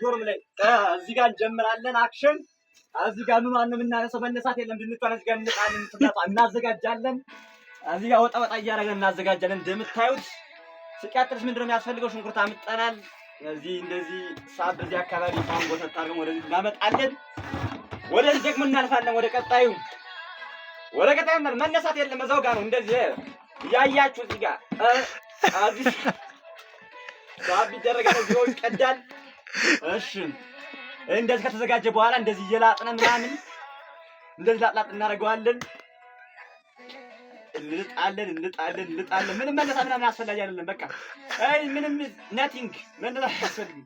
ዶርም ላይ እዚህ ጋር እንጀምራለን። አክሽን እዚህ ጋር ምን ዋን የምናነሳው መነሳት የለም። ድንቷን እዚህ ጋር እንጣለን እናዘጋጃለን። እዚህ ጋር ወጣ እያደረግን እናዘጋጃለን። እንደምታዩት ሲቀጥልስ ምንድነው የሚያስፈልገው? ሽንኩርት አምጠናል። እዚህ እንደዚህ ሳብ በዚህ አካባቢ ታንጎ ተታርገን ወደዚህ እናመጣለን። ወደዚህ ደግሞ እናልፋለን። ወደ ቀጣዩ መነሳት የለም። እዛው ጋር ነው እንደዚህ ያያችሁ እዚህ ጋር አዚህ ሳብ ይደረጋል። እዚሁ ይቀዳል። እሺ እንደዚህ ከተዘጋጀ በኋላ እንደዚህ እየላጥን ምናምን እንደዚህ ላጥላጥ እናደርገዋለን። እንልጣለን። ምንም መነሳት ምናምን አስፈላጊ አይደለም። በቃ አይ ምንም ናቲንግ መነሳት አያስፈልግም።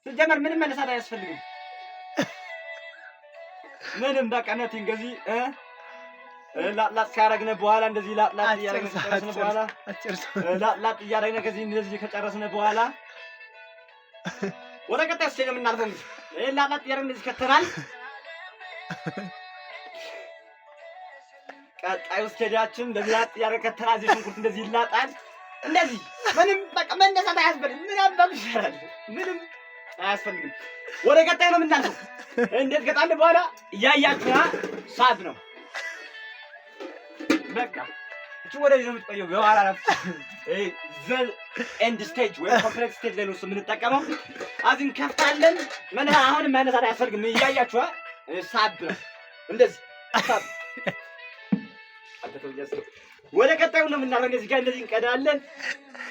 ሲጀመር ምንም መነሳት አያስፈልግም። ምንም በቃ ናቲንግ እዚህ ላጥላጥ ካረግነ በኋላ እንደዚህ ላጥላጥ እያደረግን ከጨረስን በኋላ ላጥላጥ እያደረግን ከዚህ እንደዚህ ከጨረስን በኋላ ወደ ቀጣይ ስቴጅ የምናልፈው እንግዲህ ይሄን ላጥላጥ እያደረግን እንደዚህ ከተናል። ቀጣዩ ስቴጃችን እንደዚህ ላጥ እያደረግን ከተናል። እዚህ ሽንኩርት እንደዚህ ይላጣል። እንደዚህ ምንም በቃ መነሳት አያስፈልግም። ምን አባብ ይሻላል? ምንም አያስፈልግም። ወደ ቀጣይ ነው የምናልፈው። እንዴት ከጣል በኋላ እያያችሁና ሳብ ነው በቃ እቺ ወደዚህ ነው የምትቆየው። በኋላ ዘል ኤንድ ስቴጅ ወይ ኮምፕሌክስ ስቴጅ ላይ ነው የምንጠቀመው። አዚን ከፍታለን። አሁንም መነሳት አያስፈልግም። እያያችኋ ሳብ ነው እንደዚህ ሳብ ወደ ቀጣዩ ነው የምናደርገው። እንደዚህ ጋር እንደዚህ እንቀዳለን።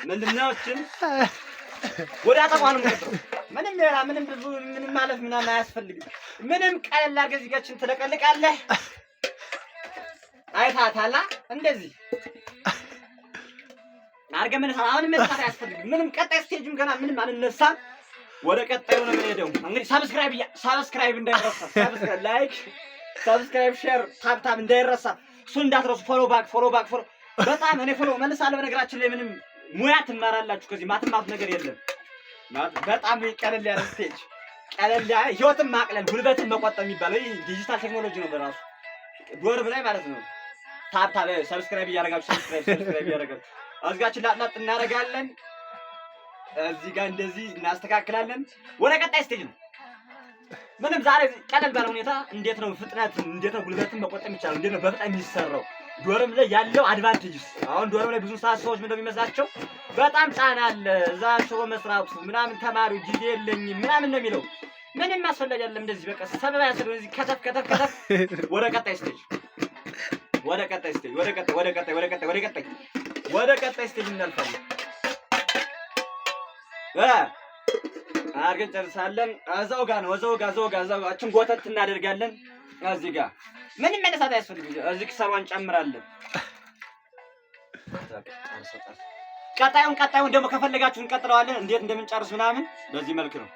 ምንድነውችን ወደ አጠቋን ነው ምንም ሌላ ምንም ብዙ ምንም ማለት ምናምን አያስፈልግም። ምንም ቀለል አድርገህ እዚህ ጋርችን ትለቀልቃለህ። አይታታላ እንደዚህ አድርገን መነሳት። አሁንም መነሳት አያስፈልግም። ምንም ቀጣይ ስቴጅም ገና ምንም አንነሳም። ወደ ቀጣዩ ነው የምንሄደው። እንግዲህ ሰብስክራይብ እንዳይረሳ፣ ሰብስክራይብ ላይክ፣ ሰብስክራይብ ሼር ታፕ እንዳይረሳ። እሱ እንዳትረሱ። ፎሎ ባክ በጣም እኔ ፎሎ መልሳለሁ። በነገራችን ላይ ምንም ሙያ ትማራላችሁ ከዚህ ማትማት ነገር የለም። በጣም ቀለል ያለ ስቴጅ ቀለል ያለ ህይወትን ማቅለል ጉልበትን መቆጠብ የሚባለው ዲጂታል ቴክኖሎጂ ነው በራሱ ዶርም ላይ ማለት ነው። ታፕ ሰብስክራይብ እያደረጋችሁ ሰብስክራይብ እያደረጋችሁ አዝጋችን ላጥላጥ እናደርጋለን። እዚህ ጋር እንደዚህ እናስተካክላለን። ወደ ቀጣይ ስቴጅ ነው። ምንም ዛሬ ቀለል ባለ ሁኔታ እንዴት ነው ፍጥነት እንዴት ነው ጉልበትን መቆጠብ ይቻላል? እንዴት ነው በጣም የሚሰራው ዶርም ላይ ያለው አድቫንቴጅስ? አሁን ዶርም ላይ ብዙ ሰዎች ምን እንደሚመስላቸው በጣም ጫና አለ። እዛ ሽሮ መስራቱ ምናምን ተማሪው ጊዜ የለኝም ምናምን ነው የሚለው። ምንም አስፈላጊ አይደለም። እንደዚህ በቃ ሰበብ ያሰደው እዚህ ከተፍ ወደ ቀጣይ ስቴጅ ወደ ቀጣይ ስቴጅ እናልፋለን። አርገን ጨርሳለን። እዛው ጋር ነው እዛው ጋር አችን ጎተት እናደርጋለን። እዚህ ጋር ምንም መነሳት አያስፈልግም። እዚህ ክሰሯን ጨምራለን። ቀጣዩን ደግሞ ከፈለጋችሁ እንቀጥለዋለን። እንዴት እንደምንጨርስ ምናምን በዚህ መልክ ነው።